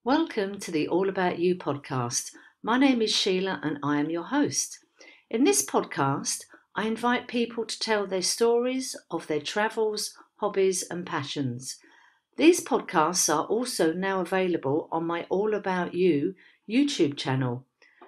Welcome to the All About You podcast. My name is Sheila and I am your host. In this podcast, I invite people to tell their stories of their travels, hobbies and passions. These podcasts are also now available on my All About You YouTube channel.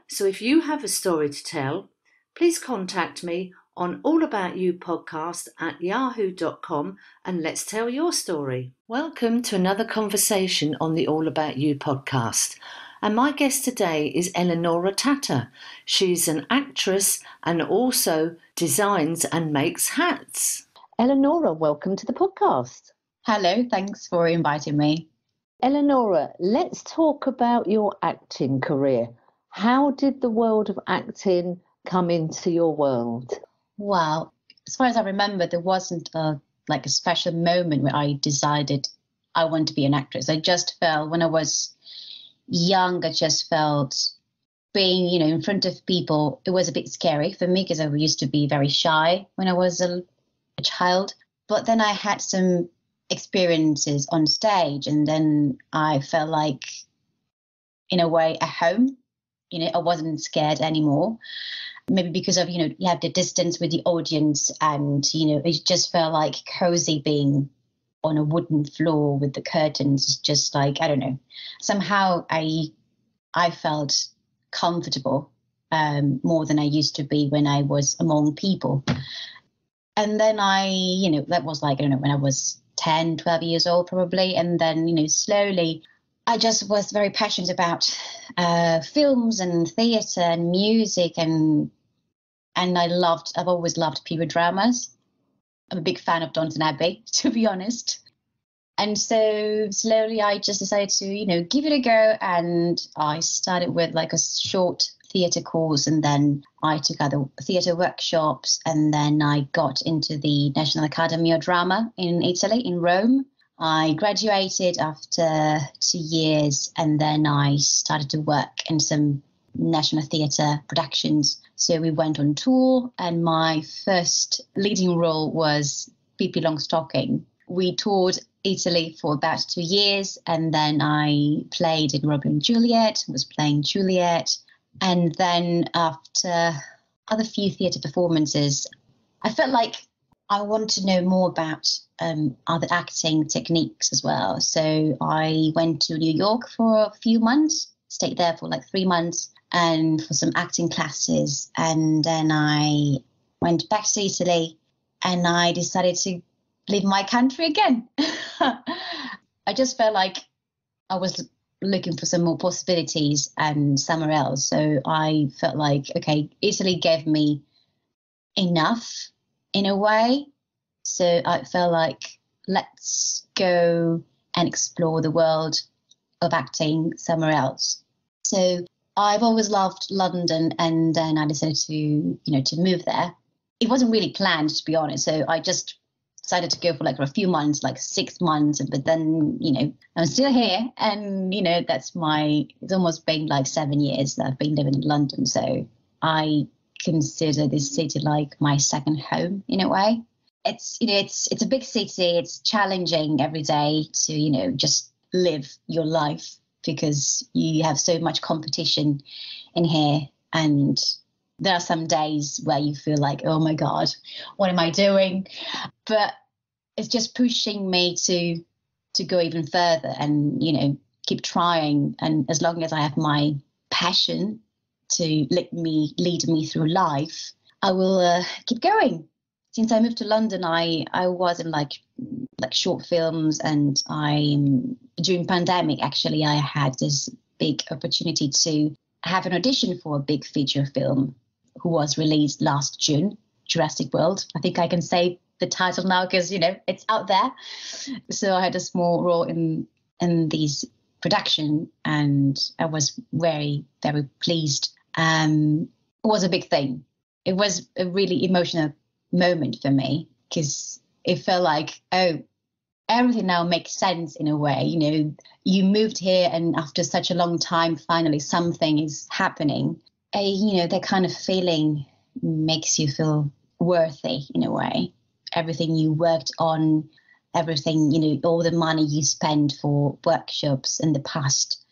So if you have a story to tell, please contact me on allaboutyoupodcast@yahoo.com and let's tell your story. Welcome to another conversation on the All About You podcast. And my guest today is Eleanor Tata. She's an actress and also designs and makes hats. Eleanor, welcome to the podcast. Hello, thanks for inviting me. Eleanor, let's talk about your acting career. How did the world of acting come into your world? Well, as far as I remember, there wasn't a special moment where I decided I want to be an actress. I just felt when I was young, I just felt being, in front of people, it was a bit scary for me because I used to be very shy when I was a child. But then I had some experiences on stage and then I felt like, in a way, at home. I wasn't scared anymore. Maybe because of, you have the distance with the audience and, it just felt like cozy being on a wooden floor with the curtains, just I don't know. Somehow I felt comfortable more than I used to be when I was among people. And then that was when I was 10, 12 years old probably. And then, slowly I just was very passionate about films and theatre and music and I've always loved period dramas. I'm a big fan of Dante, to be honest. And so slowly I just decided to, give it a go. And I started with a short theatre course and then I took other theatre workshops and then I got into the National Academy of Drama in Italy, in Rome. I graduated after 2 years and then I started to work in some national theatre productions. So we went on tour and my first leading role was Pippi Longstocking. We toured Italy for about 2 years and then I played in Romeo and Juliet, was playing Juliet. And then after other few theatre performances, I felt like I want to know more about other acting techniques as well. So I went to New York for a few months, stayed there for 3 months and for some acting classes. And then I went back to Italy and I decided to leave my country again. I just felt like I was looking for some more possibilities and somewhere else. So I felt like, okay, Italy gave me enough in a way. So I felt like, let's go and explore the world of acting somewhere else. So I've always loved London and then I decided to move there. It wasn't really planned, to be honest. So I just decided to go for a few months, 6 months. But then, I'm still here and, it's almost been 7 years that I've been living in London. So I consider this city like my second home in a way. It's a big city. It's challenging every day to, just live your life because you have so much competition in here. And there are some days where you feel like, oh my God, what am I doing? But it's just pushing me to go even further and, keep trying. And as long as I have my passion to lead me through life, I will keep going. Since I moved to London, I was in short films and during pandemic, actually, I had this big opportunity to have an audition for a big feature film who was released last June, Jurassic World. I think I can say the title now because, it's out there. So I had a small role in this production and I was very, very pleased. It was a big thing. It was a really emotional moment for me because it felt like, oh, everything now makes sense in a way. You moved here and after such a long time, finally something is happening. That kind of feeling makes you feel worthy in a way. Everything you worked on, everything, all the money you spent for workshops in the past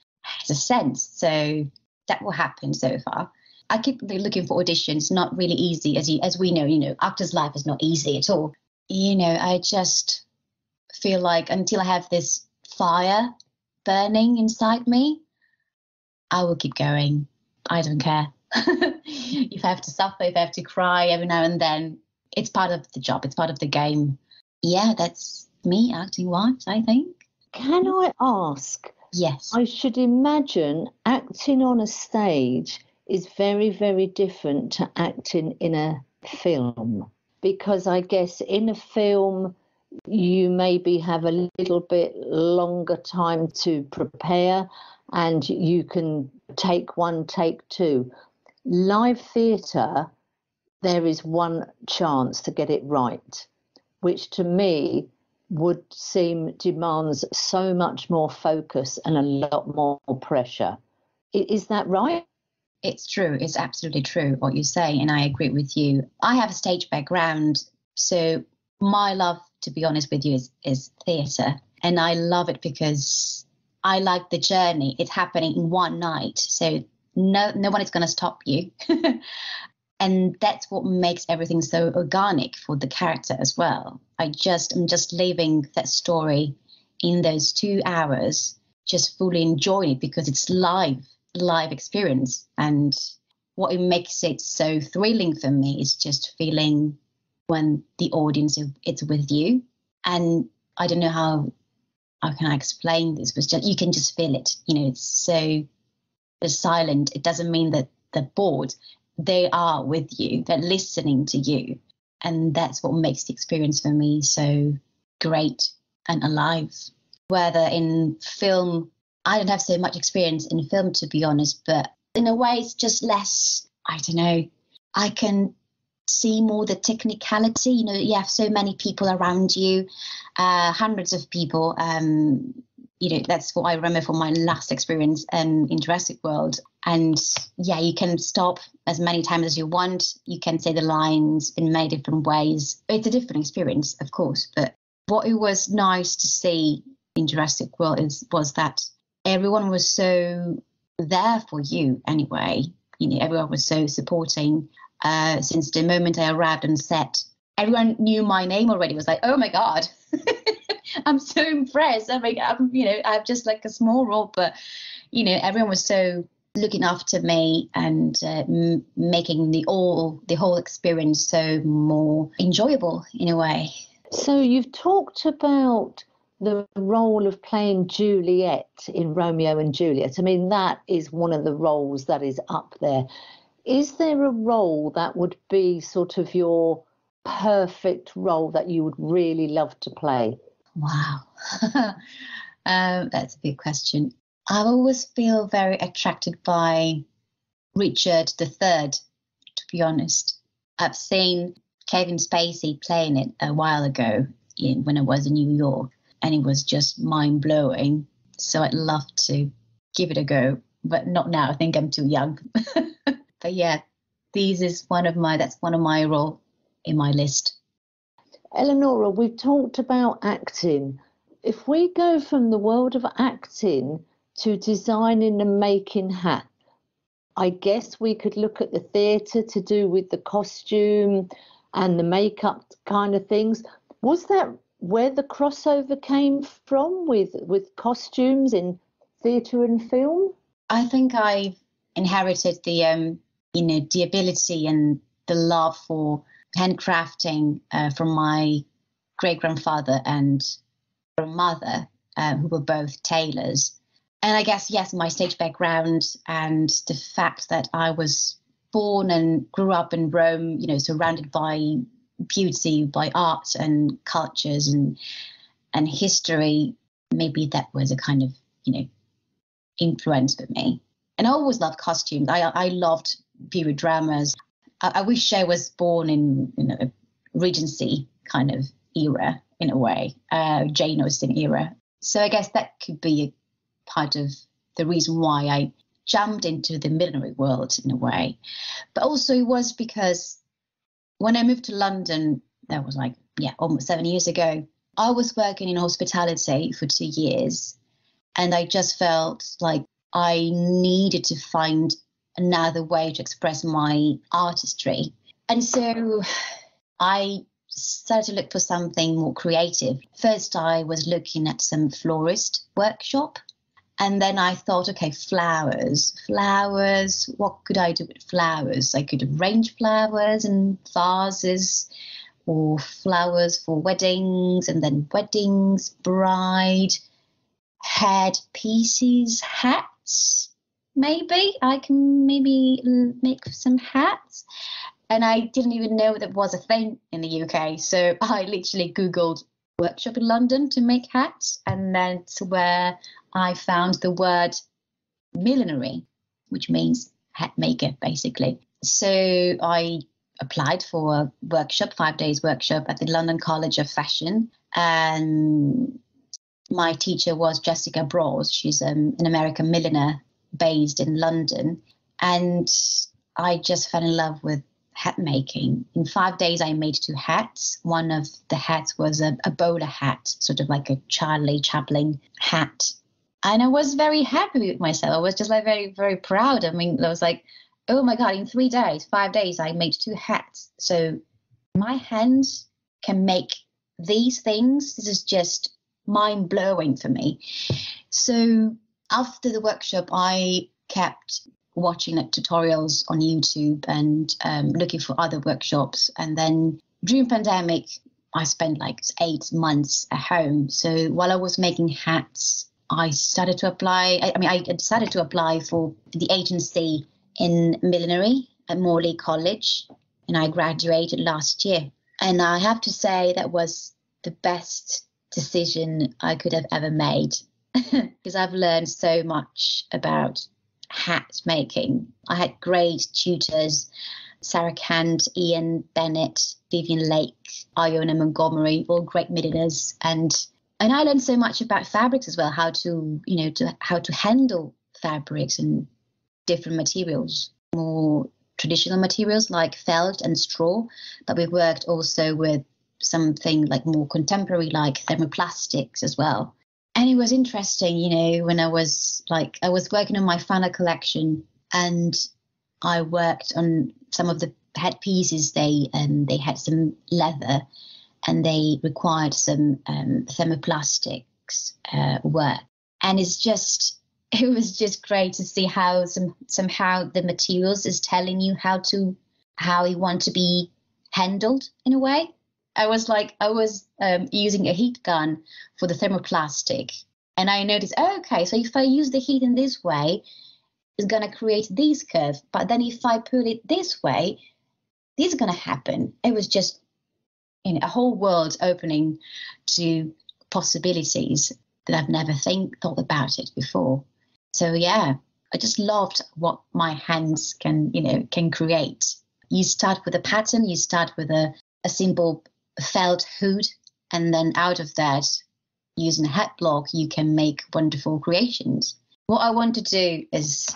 has a sense. So that will happen so far. I keep looking for auditions. Not really easy, as we know, actor's life is not easy at all. I just feel like until I have this fire burning inside me, I will keep going. I don't care. If I have to suffer, if I have to cry every now and then, it's part of the job. It's part of the game. Yeah, that's me acting-wise, I think. Can I ask? Yes. I should imagine acting on a stage is very, very different to acting in a film, because I guess in a film you maybe have a little bit longer time to prepare and you can take one, take two. Live theatre, there is one chance to get it right, which to me would seem demands so much more focus and a lot more pressure. Is that right? It's true. It's absolutely true what you say, and I agree with you. I have a stage background, so my love, to be honest with you, is theatre, and I love it because I like the journey. It's happening in one night, so no one is going to stop you. And that's what makes everything so organic for the character as well. I'm just living that story in those 2 hours, just fully enjoying it because it's live experience. And what it makes it so thrilling for me is just feeling when the audience is with you. And I don't know how can I explain this, but you can just feel it. It's so silent. It doesn't mean that they're bored. They are with you. They're listening to you. And that's what makes the experience for me so great and alive. Whether in film, I don't have so much experience in film, to be honest, but in a way it's just less, I don't know, I can see more the technicality. You have so many people around you, hundreds of people. That's what I remember from my last experience in Jurassic World. And yeah, you can stop as many times as you want. You can say the lines in many different ways. It's a different experience, of course. But what it was nice to see in Jurassic World was that everyone was so there for you anyway. Everyone was so supporting. Since the moment I arrived on set, everyone knew my name already. It was like, oh my God. I'm so impressed. I mean, I have just like a small role, but everyone was so looking after me and making the whole experience so more enjoyable in a way. So you've talked about the role of playing Juliet in Romeo and Juliet. I mean, that is one of the roles that is up there. Is there a role that would be sort of your perfect role that you would really love to play? Wow. That's a big question. I always feel very attracted by Richard III, to be honest. I've seen Kevin Spacey playing it a while ago when I was in New York, and it was just mind-blowing. So I'd love to give it a go, but not now. I think I'm too young. But yeah, that's one of my roles in my list. Eleanor, we've talked about acting. If we go from the world of acting to designing and making hats, I guess we could look at the theatre to do with the costume and the makeup kind of things. Was that where the crossover came from with costumes in theatre and film? I think I inherited the ability and the love for handcrafting from my great-grandfather and grandmother, who were both tailors. And I guess, yes, my stage background and the fact that I was born and grew up in Rome, surrounded by beauty, by art and cultures and history, maybe that was a kind of, influence for me. And I always loved costumes. I loved period dramas. I wish I was born in a Regency kind of era, in a way, Jane Austen era. So I guess that could be a part of the reason why I jumped into the millinery world in a way. But also it was because when I moved to London, that was almost 7 years ago, I was working in hospitality for 2 years. And I just felt like I needed to find another way to express my artistry. And so I started to look for something more creative. First, I was looking at some florist workshop. And then I thought, okay, flowers, what could I do with flowers? I could arrange flowers in vases, or flowers for weddings, and then weddings, bride, head pieces, hats. Maybe I can make some hats. And I didn't even know that was a thing in the UK. So I literally Googled workshop in London to make hats. And that's where I found the word millinery, which means hat maker, basically. So I applied for a workshop, 5 days workshop at the London College of Fashion. And my teacher was Jessica Bros. She's an American milliner based in London. And I just fell in love with hat making. In 5 days, I made 2 hats. One of the hats was a bowler hat, sort of like a Charlie Chaplin hat. And I was very happy with myself. I was just like very, very proud. I mean, I was like, oh my God, in 3 days, 5 days, I made 2 hats. So my hands can make these things. This is just mind blowing for me. So after the workshop, I kept watching tutorials on YouTube and looking for other workshops. And then during pandemic, I spent like 8 months at home. So while I was making hats, I started to apply. I decided to apply for the agency in millinery at Morley College, and I graduated last year. And I have to say that was the best decision I could have ever made, because I've learned so much about hat making. I had great tutors, Sarah Kant, Ian Bennett, Vivian Lake, Iona Montgomery, all great milliners. And I learned so much about fabrics as well, how to handle fabrics and different materials, more traditional materials like felt and straw, but we worked also with something like more contemporary, like thermoplastics as well. And it was interesting, when I was working on my final collection, and I worked on some of the headpieces. They had some leather, and they required some thermoplastics work. And it was just great to see how somehow the materials is telling you how you want to be handled in a way. I was using a heat gun for the thermoplastic, and I noticed, okay, so if I use the heat in this way, it's going to create this curve. But then if I put it this way, this is going to happen. It was just a whole world opening to possibilities that I've never thought about it before. So yeah, I just loved what my hands can create. You start with a pattern, you start with a simple felt hood, and then out of that, using a hat block, you can make wonderful creations. What I want to do is,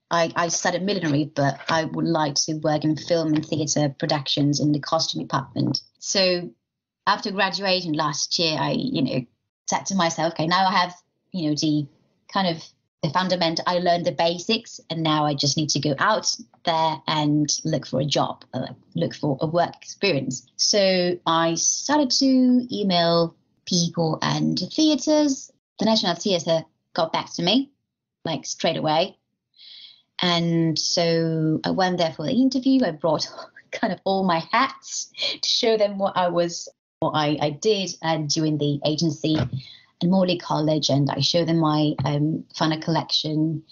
I studied millinery, but I would like to work in film and theatre productions in the costume department. So after graduating last year, I, said to myself, okay, now I have, the kind of the fundament. I learned the basics, and now I just need to go out there and look for a job, look for a work experience. So I started to email people and theatres. The National Theatre got back to me, straight away. And so I went there for the interview. I brought kind of all my hats to show them what I did during the agency at Morley College, and I showed them my final collection.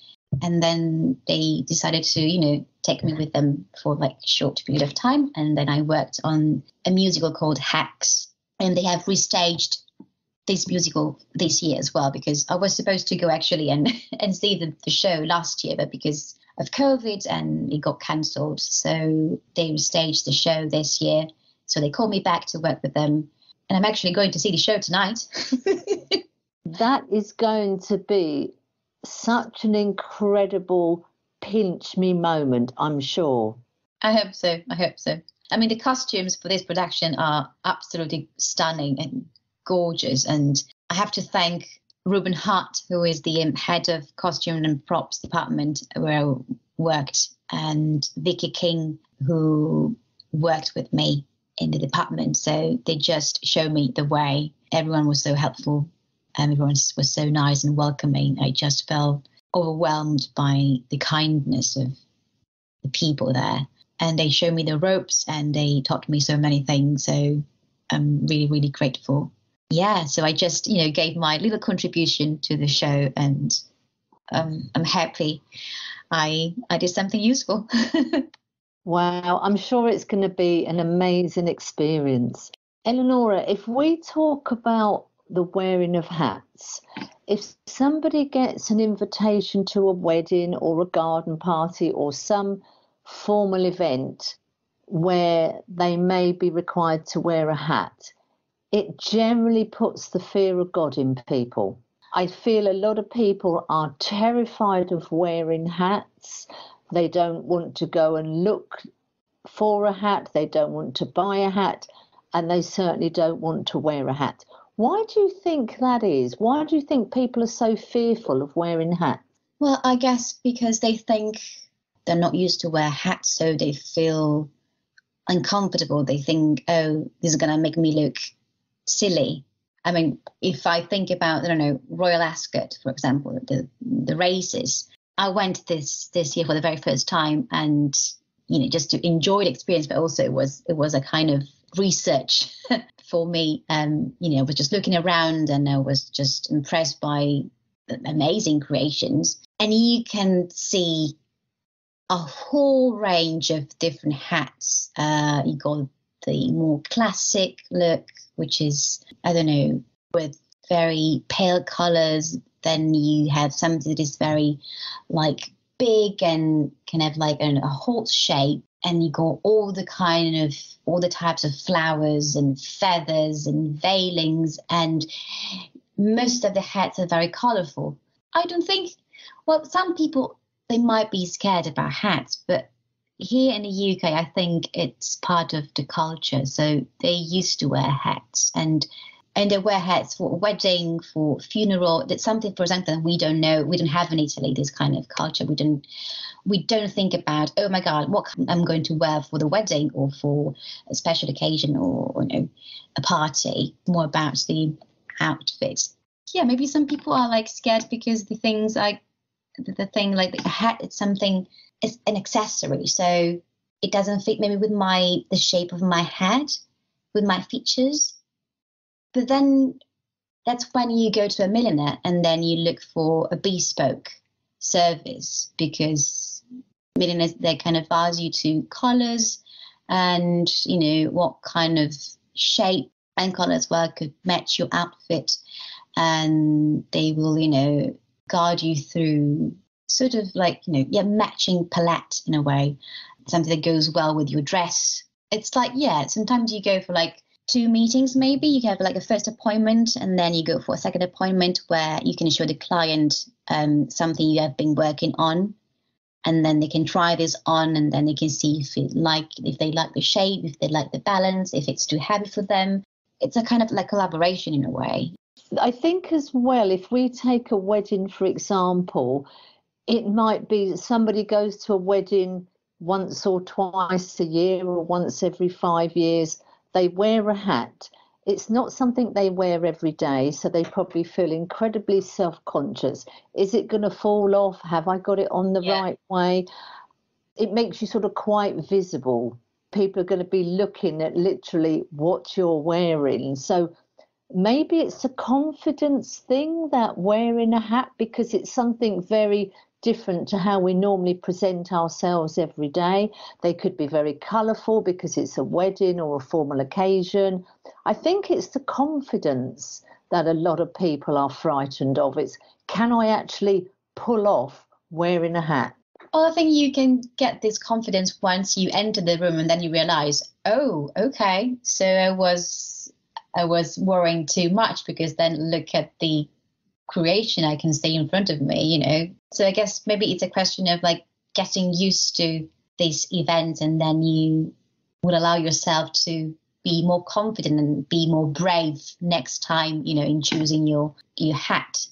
And then they decided to, take me with them for a short period of time. And then I worked on a musical called Hacks, and they have restaged this musical this year as well, because I was supposed to go actually and see the show last year, but because of COVID and it got cancelled. So they restaged the show this year. So they called me back to work with them. And I'm actually going to see the show tonight. That is going to be such an incredible pinch me moment, I'm sure. I hope so. I mean, the costumes for this production are absolutely stunning and gorgeous. And I have to thank Ruben Hart, who is the head of costume and props department where I worked, and Vicky King, who worked with me in the department. So they just showed me the way. Everyone was so helpful. Everyone was so nice and welcoming. I just felt overwhelmed by the kindness of the people there. And they showed me the ropes and they taught me so many things. So I'm really, really grateful. Yeah, so I just, gave my little contribution to the show, and I'm happy I did something useful. Wow, I'm sure it's going to be an amazing experience. Eleonora, if we talk about the wearing of hats, if somebody gets an invitation to a wedding or a garden party or some formal event where they may be required to wear a hat, it generally puts the fear of God in people. I feel a lot of people are terrified of wearing hats. They don't want to go and look for a hat. They don't want to buy a hat, and they certainly don't want to wear a hat. Why do you think that is? Why do you think people are so fearful of wearing hats? Well, I guess because they think they're not used to wear hats, so they feel uncomfortable. They think, oh, this is going to make me look silly. I mean, if I think about, I don't know, Royal Ascot, for example, the races, I went this year for the very first time, and just to enjoy the experience, but also it was a kind of research for me. I was just looking around and I was just impressed by the amazing creations, and you can see a whole range of different hats. You got the more classic look, which is, I don't know, with very pale colors. Then you have something that is very like big and can have like a whole shape. And you got all the types of flowers and feathers and veilings, and most of the hats are very colorful. I don't think, well, some people, they might be scared about hats, but here in the UK, I think it's part of the culture. So they used to wear hats, and they wear hats for wedding, for funeral. That's something, for example, that we don't know. We don't have in Italy this kind of culture. We don't think about, oh my God, what I'm going to wear for the wedding or for a special occasion or a party. More about the outfit. Yeah, maybe some people are like scared because the things like the thing like the hat, it's an accessory, so it doesn't fit maybe with the shape of my head, with my features. But then that's when you go to a milliner and then you look for a bespoke service, because milliners, they kind of ask you to colors and what kind of shape and colors could match your outfit, and they will guide you through sort of like, matching palette in a way, something that goes well with your dress. It's like, sometimes you go for like 2 meetings, maybe you have like a first appointment and then you go for a second appointment where you can show the client something you have been working on, and then they can try this on and then they can see if they like the shape, if they like the balance, if it's too heavy for them. It's a kind of like collaboration in a way. I think as well, if we take a wedding, for example, it might be somebody goes to a wedding once or twice a year or once every 5 years. They wear a hat. It's not something they wear every day, so they probably feel incredibly self-conscious. Is it going to fall off? Have I got it on the right way? It makes you sort of quite visible. People are going to be looking at literally what you're wearing. So maybe it's a confidence thing, that wearing a hat, because it's something very different to how we normally present ourselves every day. They could be very colourful because it's a wedding or a formal occasion. I think it's the confidence that a lot of people are frightened of. It's, can I actually pull off wearing a hat? Well, I think you can get this confidence once you enter the room and then you realize, oh, okay, so I was worrying too much, because then look at the creation I can see in front of me, So I guess maybe it's a question of like getting used to this event, and then you would allow yourself to be more confident and be more brave next time, in choosing your hat.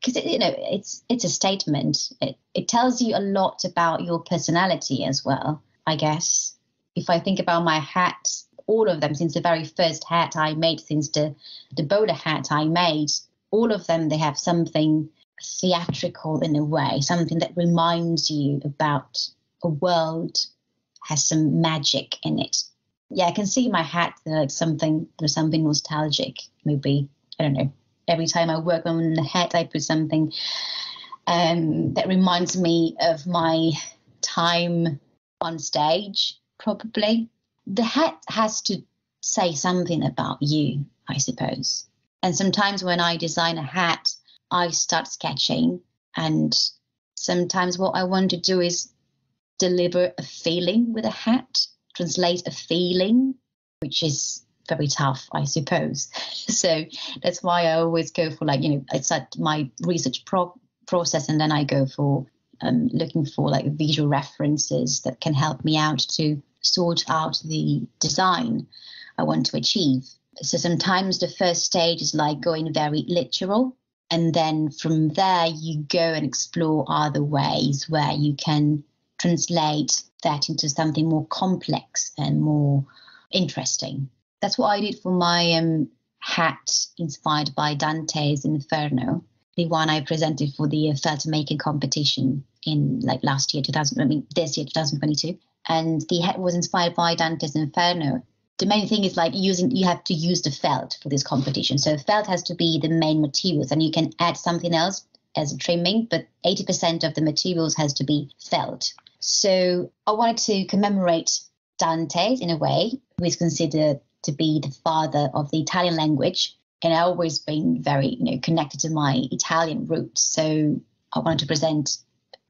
because it's a statement. It tells you a lot about your personality as well, I guess. If I think about my hats, all of them, since the very first hat I made, since the bowler hat I made, all of them, they have something theatrical in a way, something that reminds you about a world, has some magic in it. Yeah, I can see my hat, there's something nostalgic, maybe. I don't know. Every time I work on the hat, I put something that reminds me of my time on stage, probably. The hat has to say something about you, I suppose. And sometimes when I design a hat, I start sketching. And sometimes what I want to do is deliver a feeling with a hat, translate a feeling, which is very tough, I suppose. So that's why I always go for it's at my research process, and then I go for looking for visual references that can help me out to sort out the design I want to achieve. So sometimes the first stage is going very literal, and then from there you go and explore other ways where you can translate that into something more complex and more interesting. That's what I did for my hat inspired by Dante's Inferno, the one I presented for the felt making competition in this year, 2022. And the hat was inspired by Dante's Inferno. The main thing is you have to use the felt for this competition. So felt has to be the main materials, and you can add something else as a trimming, but 80% of the materials has to be felt. So I wanted to commemorate Dante in a way, who is considered to be the father of the Italian language. And I've always been very, connected to my Italian roots. So I wanted to present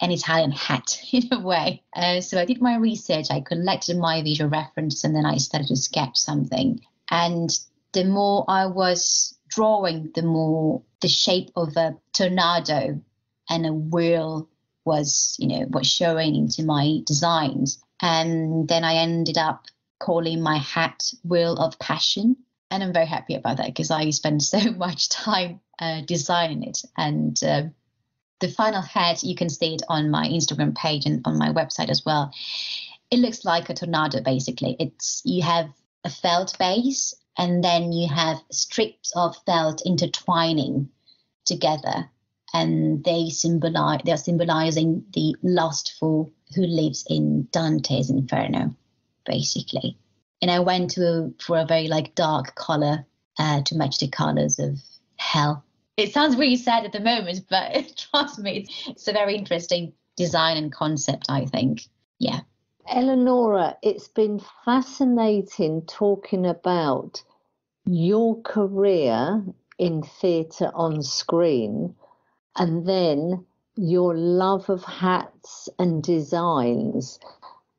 an Italian hat in a way. So I did my research, I collected my visual reference, and then I started to sketch something. And the more I was drawing, the more the shape of a tornado and a wheel was showing into my designs. And then I ended up calling my hat Wheel of Passion. And I'm very happy about that because I spent so much time designing it. And the final hat, you can see it on my Instagram page and on my website as well. It looks like a tornado, basically. You have a felt base, and then you have strips of felt intertwining together. And they're symbolizing the lustful who lives in Dante's Inferno, basically. And I went for a very dark color to match the colors of hell. It sounds really sad at the moment, but trust me, it's a very interesting design and concept, I think. Yeah. Eleonora, it's been fascinating talking about your career in theatre on screen, and then your love of hats and designs,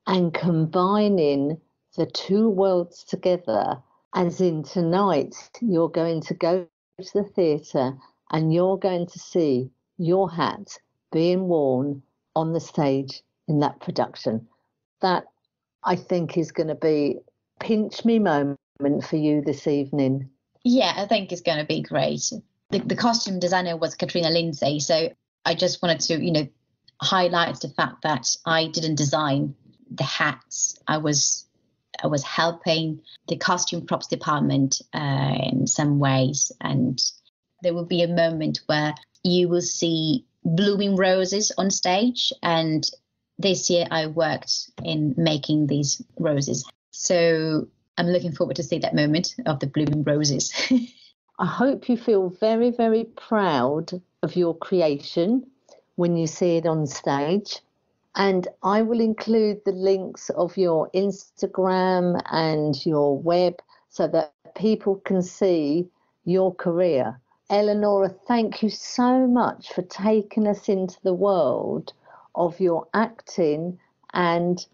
and combining the two worlds together. As in tonight, you're going to go to the theatre and you're going to see your hat being worn on the stage in that production. That, I think, is going to be a pinch me moment for you this evening. Yeah, I think it's going to be great. The costume designer was Katrina Lindsay, so I just wanted to, highlight the fact that I didn't design the hats. I was helping the costume props department in some ways, and there will be a moment where you will see blooming roses on stage, and this year I worked in making these roses. So I'm looking forward to see that moment of the blooming roses. I hope you feel very, very proud of your creation when you see it on stage. And I will include the links of your Instagram and your web so that people can see your career. Eleonora, thank you so much for taking us into the world of your acting and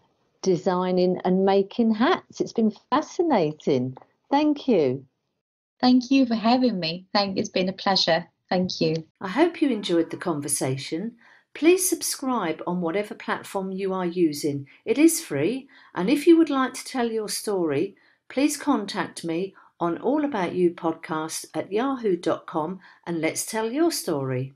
designing and making hats. It's been fascinating. Thank you. Thank you for having me. It's been a pleasure. Thank you. I hope you enjoyed the conversation. Please subscribe on whatever platform you are using. It is free, and if you would like to tell your story, please contact me on allaboutyoupodcast@yahoo.com and let's tell your story.